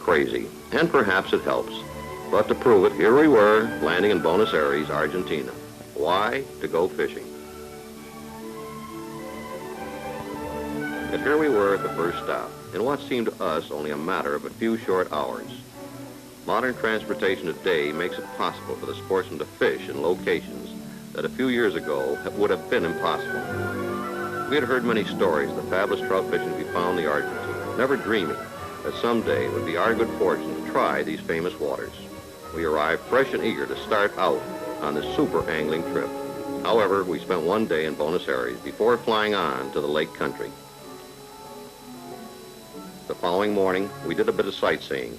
crazy, and perhaps it helps. But to prove it, here we were, landing in Buenos Aires, Argentina. Why? To go fishing. Yet here we were at the first stop, in what seemed to us only a matter of a few short hours. Modern transportation today makes it possible for the sportsman to fish in locations that a few years ago would have been impossible. We had heard many stories of the fabulous trout fishing to be found in the Argentina, never dreaming that someday it would be our good fortune to try these famous waters. We arrived fresh and eager to start out on this super angling trip. However, we spent one day in Buenos Aires before flying on to the lake country. The following morning, we did a bit of sightseeing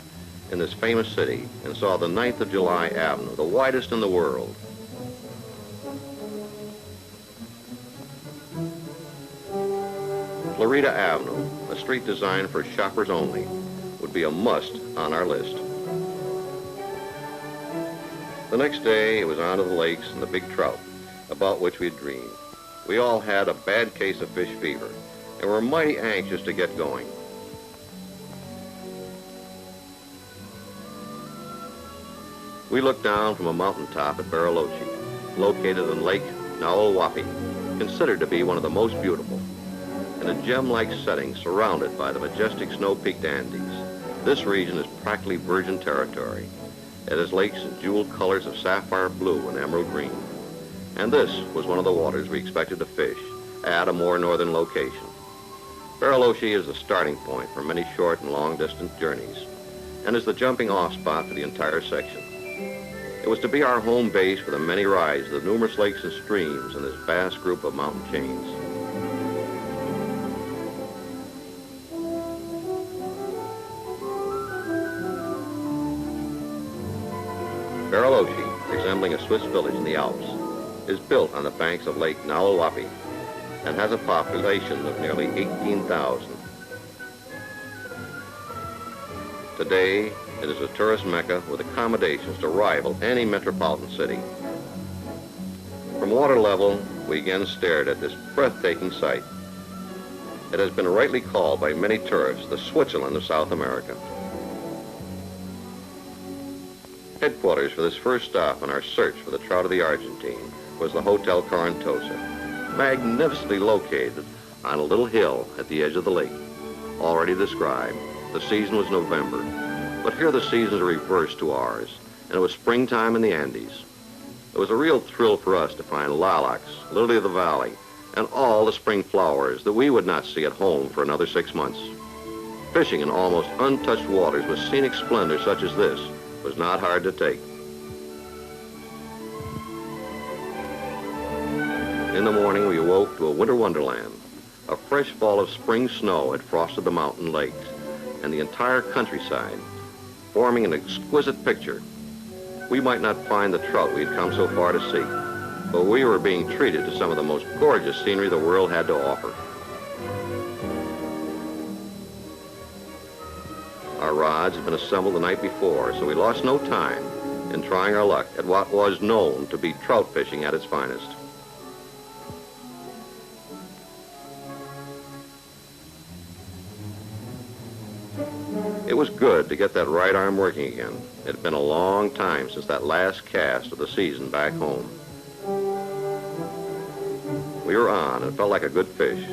in this famous city and saw the 9th of July Avenue, the widest in the world. Florida Avenue, a street designed for shoppers only, would be a must on our list. The next day, it was on to the lakes and the big trout, about which we had dreamed. We all had a bad case of fish fever and were mighty anxious to get going. We looked down from a mountaintop at Bariloche, located in Lake Nahuel Huapi, considered to be one of the most beautiful. In a gem-like setting surrounded by the majestic snow-peaked Andes, this region is practically virgin territory. It has lakes in jeweled colors of sapphire blue and emerald green. And this was one of the waters we expected to fish at a more northern location. Bariloche is the starting point for many short and long-distance journeys and is the jumping-off spot for the entire section. It was to be our home base for the many rides of the numerous lakes and streams in this vast group of mountain chains. Bariloche, resembling a Swiss village in the Alps, is built on the banks of Lake Nahuel Huapi and has a population of nearly 18,000. Today, it is a tourist mecca with accommodations to rival any metropolitan city. From water level, we again stared at this breathtaking sight. It has been rightly called by many tourists the Switzerland of South America. Headquarters for this first stop on our search for the trout of the Argentine was the Hotel Corantosa, magnificently located on a little hill at the edge of the lake. Already described, the season was November, but here the seasons are reversed to ours, and it was springtime in the Andes. It was a real thrill for us to find lilacs, lily of the valley, and all the spring flowers that we would not see at home for another 6 months. Fishing in almost untouched waters with scenic splendor such as this was not hard to take. In the morning, we awoke to a winter wonderland. A fresh fall of spring snow had frosted the mountain lakes and the entire countryside, forming an exquisite picture. We might not find the trout we had come so far to see, but we were being treated to some of the most gorgeous scenery the world had to offer. Our rods had been assembled the night before, so we lost no time in trying our luck at what was known to be trout fishing at its finest. It was good to get that right arm working again. It had been a long time since that last cast of the season back home. We were on and it felt like a good fish.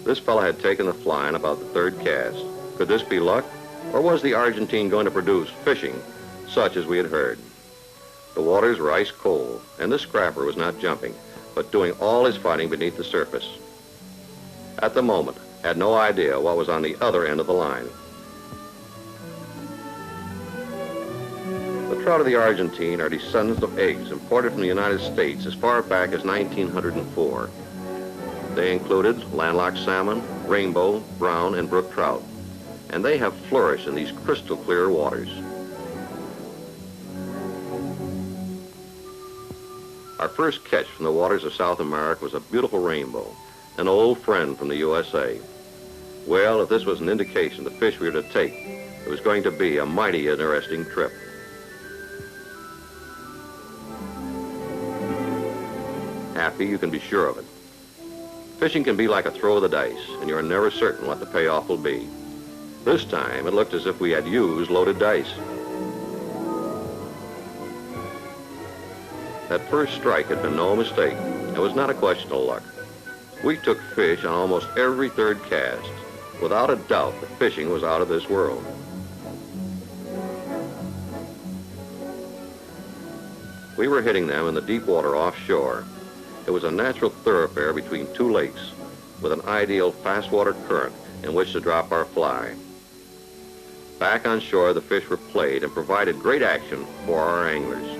This fella had taken the fly on about the third cast. Could this be luck? Or was the Argentine going to produce fishing such as we had heard? The waters were ice cold, and this scrapper was not jumping, but doing all his fighting beneath the surface. At the moment, had no idea what was on the other end of the line. The trout of the Argentine are descendants of eggs imported from the United States as far back as 1904. They included landlocked salmon, rainbow, brown, and brook trout, and they have flourished in these crystal clear waters. Our first catch from the waters of South America was a beautiful rainbow, an old friend from the USA. Well, if this was an indication of the fish we were to take, it was going to be a mighty interesting trip. Happy, you can be sure of it. Fishing can be like a throw of the dice, and you are never certain what the payoff will be. This time, it looked as if we had used loaded dice. That first strike had been no mistake. It was not a question of luck. We took fish on almost every third cast. Without a doubt, the fishing was out of this world. We were hitting them in the deep water offshore. It was a natural thoroughfare between two lakes with an ideal fast water current in which to drop our fly. Back on shore, the fish were played and provided great action for our anglers.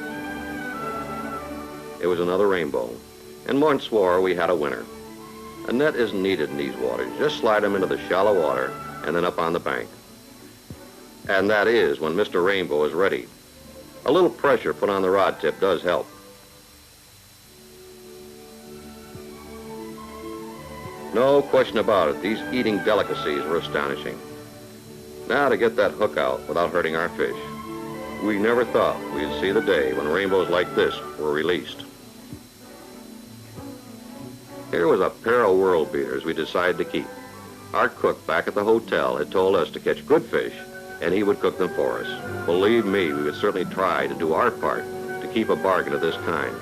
It was another rainbow, and Mort swore we had a winner. A net isn't needed in these waters. Just slide them into the shallow water and then up on the bank. And that is when Mr. Rainbow is ready. A little pressure put on the rod tip does help. No question about it, these eating delicacies were astonishing. Now to get that hook out without hurting our fish. We never thought we'd see the day when rainbows like this were released. Here was a pair of world beaters we decided to keep. Our cook back at the hotel had told us to catch good fish, and he would cook them for us. Believe me, we would certainly try to do our part to keep a bargain of this kind.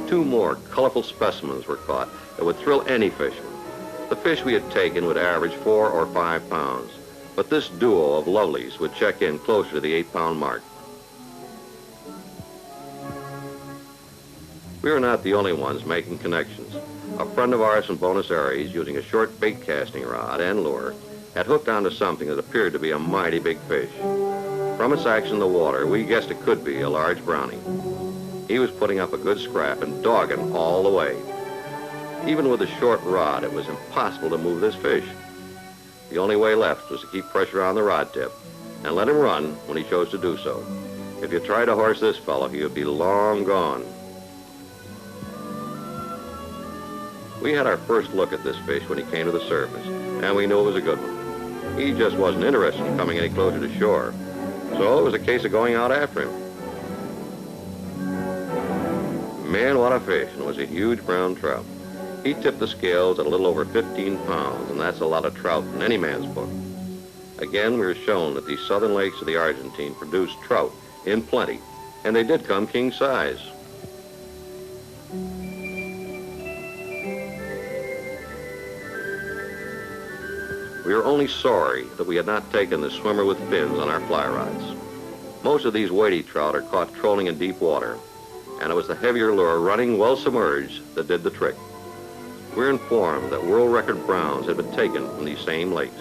2 more colorful specimens were caught that would thrill any fisherman. The fish we had taken would average 4 or 5 pounds, but this duo of lovelies would check in closer to the 8-pound mark. We were not the only ones making connections. A friend of ours from Buenos Aires, using a short bait casting rod and lure, had hooked onto something that appeared to be a mighty big fish. From its action in the water, we guessed it could be a large brownie. He was putting up a good scrap and dogging all the way. Even with a short rod, it was impossible to move this fish. The only way left was to keep pressure on the rod tip and let him run when he chose to do so. If you tried to horse this fellow, he would be long gone. We had our first look at this fish when he came to the surface, and we knew it was a good one. He just wasn't interested in coming any closer to shore, so it was a case of going out after him. Man, what a fish, and it was a huge brown trout. He tipped the scales at a little over 15 pounds, and that's a lot of trout in any man's book. Again, we were shown that these southern lakes of the Argentine produced trout in plenty, and they did come king size. We were only sorry that we had not taken the swimmer with fins on our fly rods. Most of these weighty trout are caught trolling in deep water, and it was the heavier lure running well submerged that did the trick. We were informed that world record browns had been taken from these same lakes.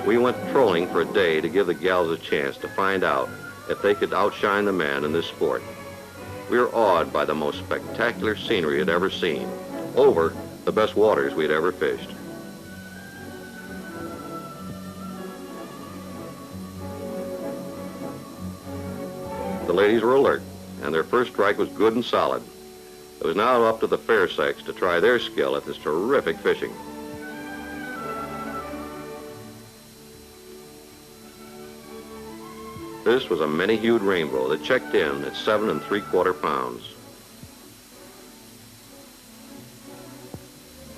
We went trolling for a day to give the gals a chance to find out if they could outshine the men in this sport. We were awed by the most spectacular scenery we'd ever seen, over the best waters we'd ever fished. The ladies were alert, and their first strike was good and solid. It was now up to the fair sex to try their skill at this terrific fishing. This was a many-hued rainbow that checked in at 7 3/4 pounds.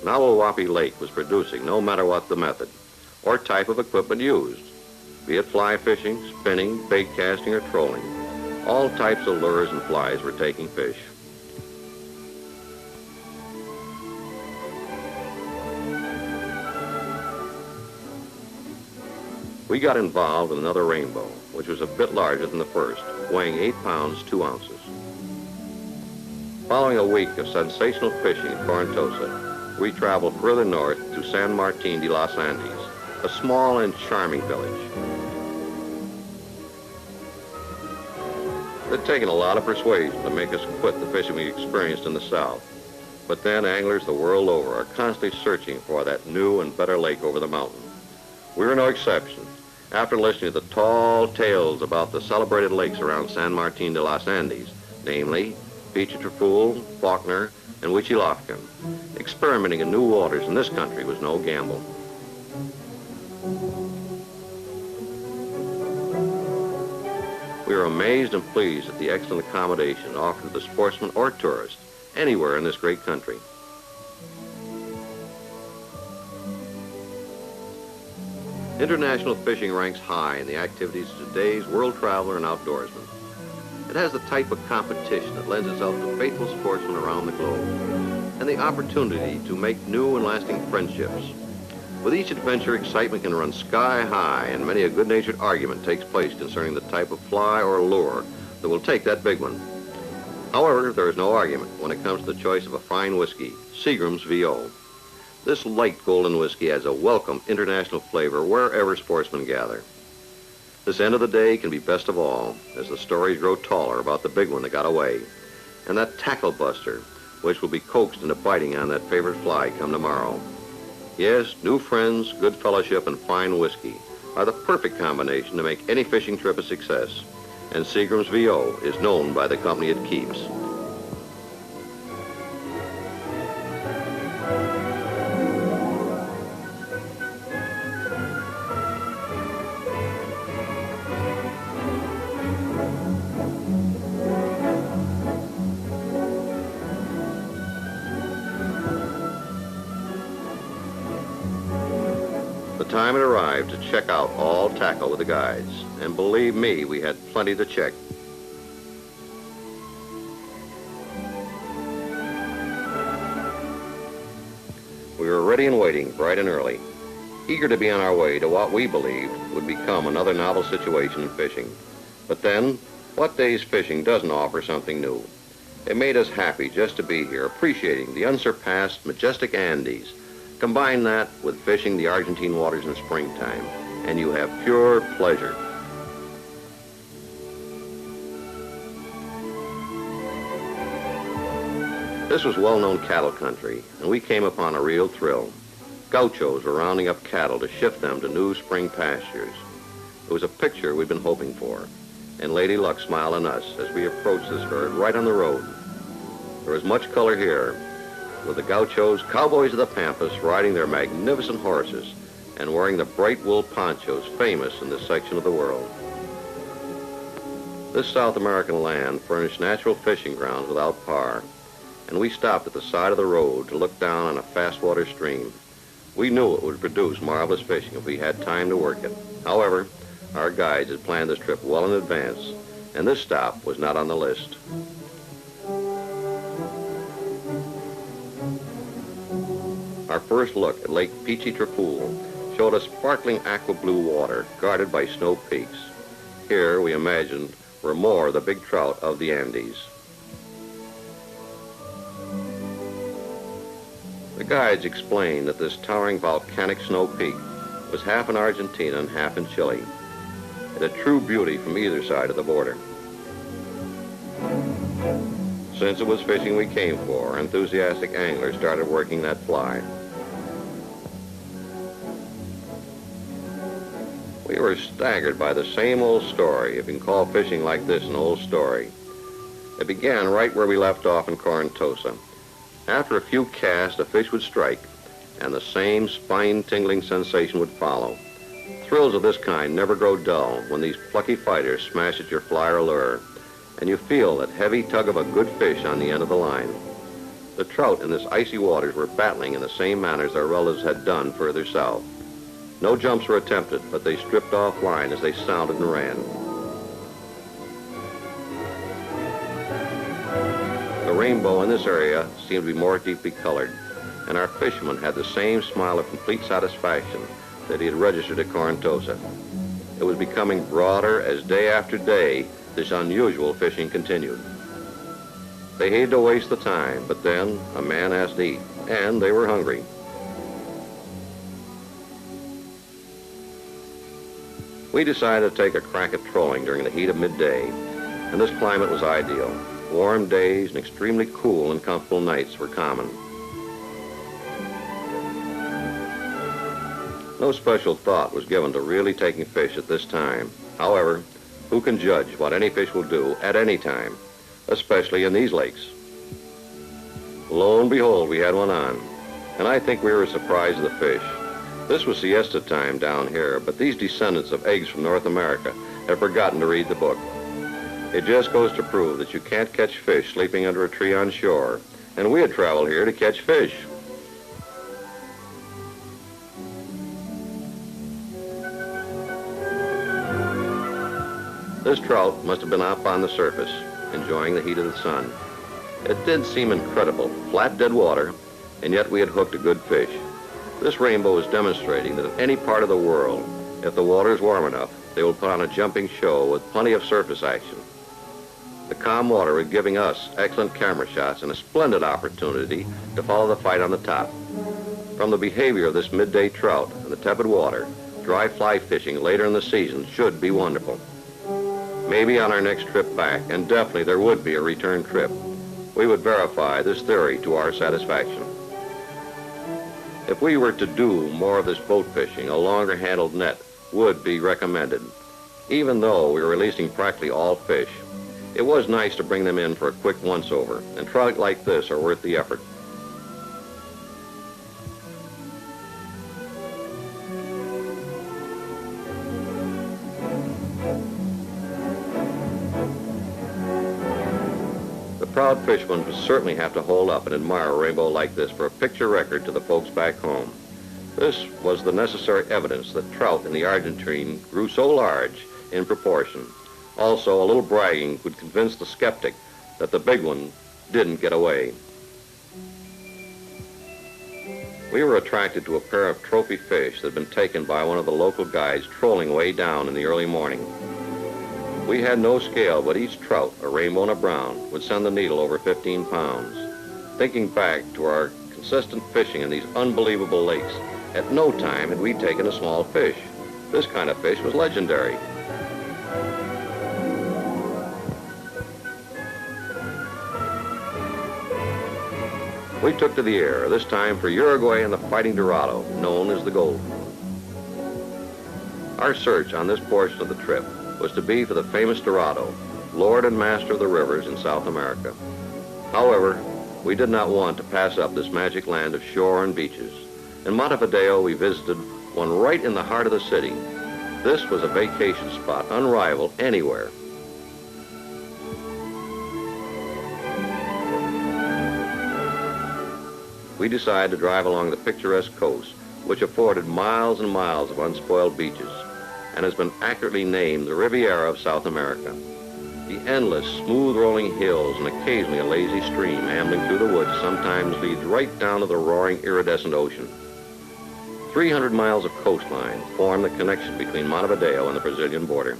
Nahuel Huapi Lake was producing no matter what the method or type of equipment used, be it fly fishing, spinning, bait casting, or trolling. All types of lures and flies were taking fish. We got involved with another rainbow, which was a bit larger than the first, weighing 8 pounds, 2 ounces. Following a week of sensational fishing in Torrentosa, we traveled further north to San Martín de los Andes, a small and charming village. It had taken a lot of persuasion to make us quit the fishing we experienced in the south. But then anglers the world over are constantly searching for that new and better lake over the mountain. We were no exception. After listening to the tall tales about the celebrated lakes around San Martín de los Andes, namely Pichitraful, Faulkner, and Huichilafcan, experimenting in new waters in this country was no gamble. We were amazed and pleased at the excellent accommodation offered to the sportsman or tourist anywhere in this great country. International fishing ranks high in the activities of today's world traveler and outdoorsman. It has the type of competition that lends itself to faithful sportsmen around the globe, and the opportunity to make new and lasting friendships. With each adventure, excitement can run sky high, and many a good-natured argument takes place concerning the type of fly or lure that will take that big one. However, there is no argument when it comes to the choice of a fine whiskey, Seagram's VO. This light golden whiskey has a welcome international flavor wherever sportsmen gather. This end of the day can be best of all as the stories grow taller about the big one that got away, and that tackle buster, which will be coaxed into biting on that favorite fly come tomorrow. Yes, new friends, good fellowship, and fine whiskey are the perfect combination to make any fishing trip a success, and Seagram's VO is known by the company it keeps. The time had arrived to check out all tackle with the guides, and believe me, we had plenty to check. We were ready and waiting bright and early, eager to be on our way to what we believed would become another novel situation in fishing. But then, what day's fishing doesn't offer something new? It made us happy just to be here, appreciating the unsurpassed, majestic Andes. Combine that with fishing the Argentine waters in springtime, and you have pure pleasure. This was well-known cattle country, and we came upon a real thrill. Gauchos were rounding up cattle to shift them to new spring pastures. It was a picture we'd been hoping for, and Lady Luck smiled on us as we approached this herd right on the road. There was much color here, with the gauchos, cowboys of the Pampas, riding their magnificent horses and wearing the bright wool ponchos famous in this section of the world. This South American land furnished natural fishing grounds without par, and we stopped at the side of the road to look down on a fast water stream. We knew it would produce marvelous fishing if we had time to work it. However, our guides had planned this trip well in advance, and this stop was not on the list. Our first look at Lake Pichi-Trapul showed us sparkling aqua blue water guarded by snow peaks. Here, we imagined, were more of the big trout of the Andes. The guides explained that this towering volcanic snow peak was half in Argentina and half in Chile. It had true beauty from either side of the border. Since it was fishing we came for, enthusiastic anglers started working that fly. We were staggered by the same old story, if you can call fishing like this an old story. It began right where we left off in Corantosa. After a few casts, a fish would strike, and the same spine-tingling sensation would follow. Thrills of this kind never grow dull when these plucky fighters smash at your fly or lure, and you feel that heavy tug of a good fish on the end of the line. The trout in this icy waters were battling in the same manner as their relatives had done further south. No jumps were attempted, but they stripped off line as they sounded and ran. The rainbow in this area seemed to be more deeply colored, and our fisherman had the same smile of complete satisfaction that he had registered at Corantosa. It was becoming broader as day after day this unusual fishing continued. They hated to waste the time, but then a man asked to eat, and they were hungry. We decided to take a crack at trolling during the heat of midday, and this climate was ideal. Warm days and extremely cool and comfortable nights were common. No special thought was given to really taking fish at this time. However, who can judge what any fish will do at any time, especially in these lakes? Lo and behold, we had one on, and I think we were surprised at the fish. This was siesta time down here, but these descendants of eggs from North America have forgotten to read the book. It just goes to prove that you can't catch fish sleeping under a tree on shore, and we had traveled here to catch fish. This trout must have been up on the surface, enjoying the heat of the sun. It did seem incredible, flat dead water, and yet we had hooked a good fish. This rainbow is demonstrating that in any part of the world, if the water is warm enough, they will put on a jumping show with plenty of surface action. The calm water was giving us excellent camera shots and a splendid opportunity to follow the fight on the top. From the behavior of this midday trout and the tepid water, dry fly fishing later in the season should be wonderful. Maybe on our next trip back, and definitely there would be a return trip, we would verify this theory to our satisfaction. If we were to do more of this boat fishing, a longer handled net would be recommended. Even though we were releasing practically all fish, it was nice to bring them in for a quick once-over, and trout like this are worth the effort. The proud fishermen would certainly have to hold up and admire a rainbow like this for a picture record to the folks back home. This was the necessary evidence that trout in the Argentine grew so large in proportion. Also, a little bragging would convince the skeptic that the big one didn't get away. We were attracted to a pair of trophy fish that had been taken by one of the local guides trolling way down in the early morning. We had no scale, but each trout, a rainbow and a brown, would send the needle over 15 pounds. Thinking back to our consistent fishing in these unbelievable lakes, at no time had we taken a small fish. This kind of fish was legendary. We took to the air, this time for Uruguay and the Fighting Dorado, known as the Gold. Our search on this portion of the trip was to be for the famous Dorado, lord and master of the rivers in South America. However, we did not want to pass up this magic land of shore and beaches. In Montevideo, we visited one right in the heart of the city. This was a vacation spot unrivaled anywhere. We decided to drive along the picturesque coast, which afforded miles and miles of unspoiled beaches, and has been accurately named the Riviera of South America. The endless, smooth-rolling hills and occasionally a lazy stream ambling through the woods sometimes leads right down to the roaring, iridescent ocean. 300 miles of coastline form the connection between Montevideo and the Brazilian border.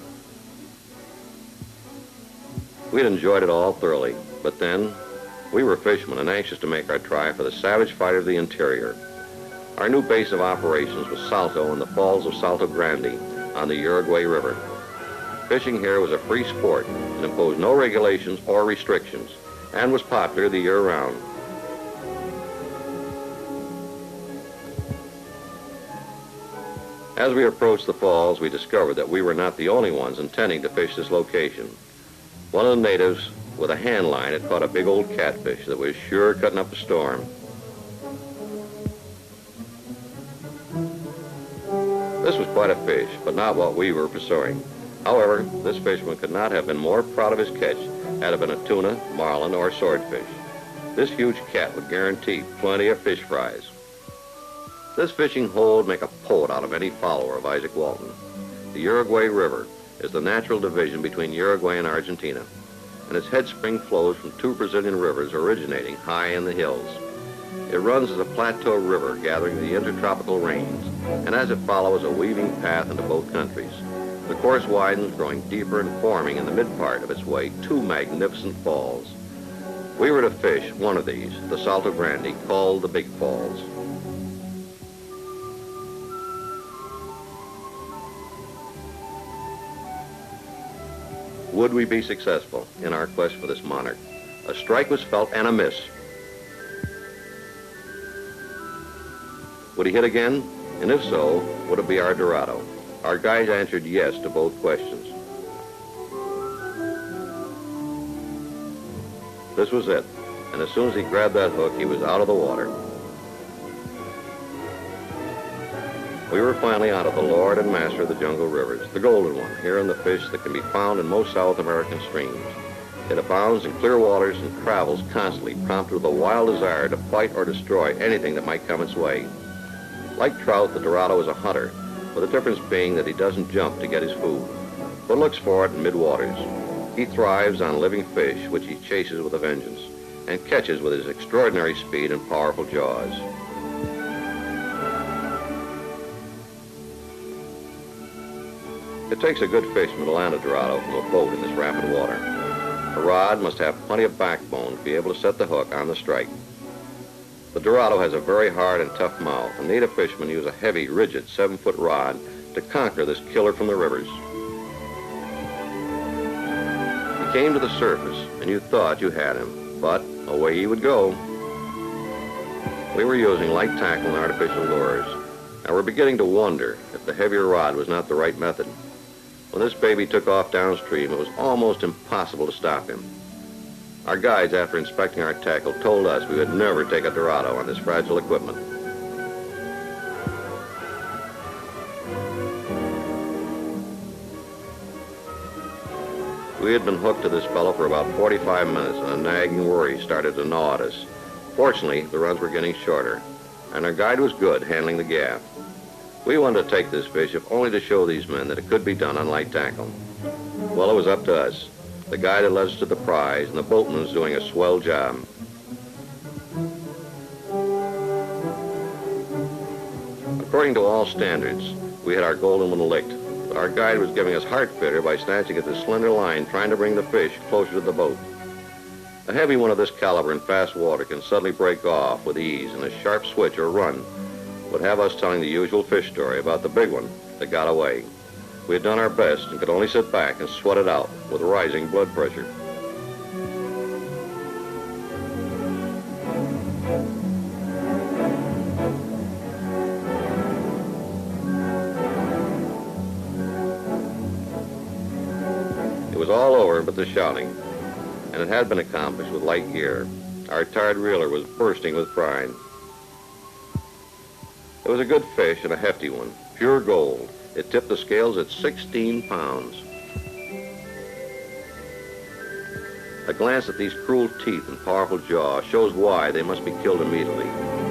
We'd enjoyed it all thoroughly, but then we were fishermen and anxious to make our try for the savage fight of the interior. Our new base of operations was Salto in the falls of Salto Grande on the Uruguay River. Fishing here was a free sport and imposed no regulations or restrictions, and was popular the year round. As we approached the falls, we discovered that we were not the only ones intending to fish this location. One of the natives with a hand line had caught a big old catfish that was sure cutting up a storm. This was quite a fish, but not what we were pursuing. However, this fisherman could not have been more proud of his catch had it been a tuna, marlin, or swordfish. This huge cat would guarantee plenty of fish fries. This fishing hole would make a poet out of any follower of Isaac Walton. The Uruguay River is the natural division between Uruguay and Argentina, and its head spring flows from two Brazilian rivers originating high in the hills. It runs as a plateau river gathering the intertropical rains, and as it follows a weaving path into both countries. The course widens, growing deeper and forming in the mid-part of its way two magnificent falls. We were to fish one of these, the Salto Grande, called the Big Falls. Would we be successful in our quest for this monarch? A strike was felt and a miss. Would he hit again? And if so, would it be our Dorado? Our guide answered yes to both questions. This was it, and as soon as he grabbed that hook, he was out of the water. We were finally out of the lord and master of the jungle rivers, the golden one, here in the fish that can be found in most South American streams. It abounds in clear waters and travels constantly, prompted with a wild desire to fight or destroy anything that might come its way. Like trout, the Dorado is a hunter, with the difference being that he doesn't jump to get his food. but looks for it in mid-waters. He thrives on living fish, which he chases with a vengeance, and catches with his extraordinary speed and powerful jaws. It takes a good fisherman to land a Dorado from a boat in this rapid water. A rod must have plenty of backbone to be able to set the hook on the strike. The Dorado has a very hard and tough mouth, and native fishermen use a heavy, rigid 7-foot rod to conquer this killer from the rivers. He came to the surface, and you thought you had him, but away he would go. We were using light tackle and artificial lures, and were beginning to wonder if the heavier rod was not the right method. When this baby took off downstream, it was almost impossible to stop him. Our guides, after inspecting our tackle, told us we would never take a Dorado on this fragile equipment. We had been hooked to this fellow for about 45 minutes, and a nagging worry started to gnaw at us. Fortunately, the runs were getting shorter, and our guide was good handling the gaff. We wanted to take this fish, if only to show these men that it could be done on light tackle. Well, it was up to us. The guide had led us to the prize, and the boatman was doing a swell job. According to all standards, we had our golden one licked. But our guide was giving us heart failure by snatching at the slender line, trying to bring the fish closer to the boat. A heavy one of this caliber in fast water can suddenly break off with ease, and a sharp switch or run would have us telling the usual fish story about the big one that got away. We had done our best and could only sit back and sweat it out with rising blood pressure. It was all over but the shouting, and it had been accomplished with light gear. Our tired reeler was bursting with pride. It was a good fish and a hefty one, pure gold. It tipped the scales at 16 pounds. A glance at these cruel teeth and powerful jaw shows why they must be killed immediately,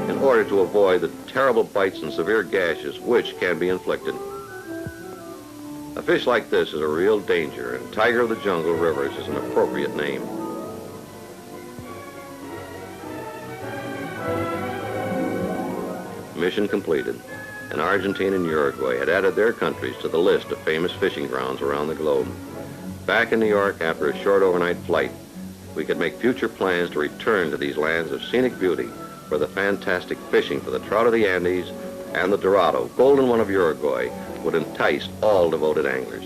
in order to avoid the terrible bites and severe gashes which can be inflicted. A fish like this is a real danger, and Tiger of the Jungle Rivers is an appropriate name. Mission completed, and Argentina and Uruguay had added their countries to the list of famous fishing grounds around the globe. Back in New York after a short overnight flight, we could make future plans to return to these lands of scenic beauty where the fantastic fishing for the trout of the Andes and the Dorado, golden one of Uruguay, would entice all devoted anglers.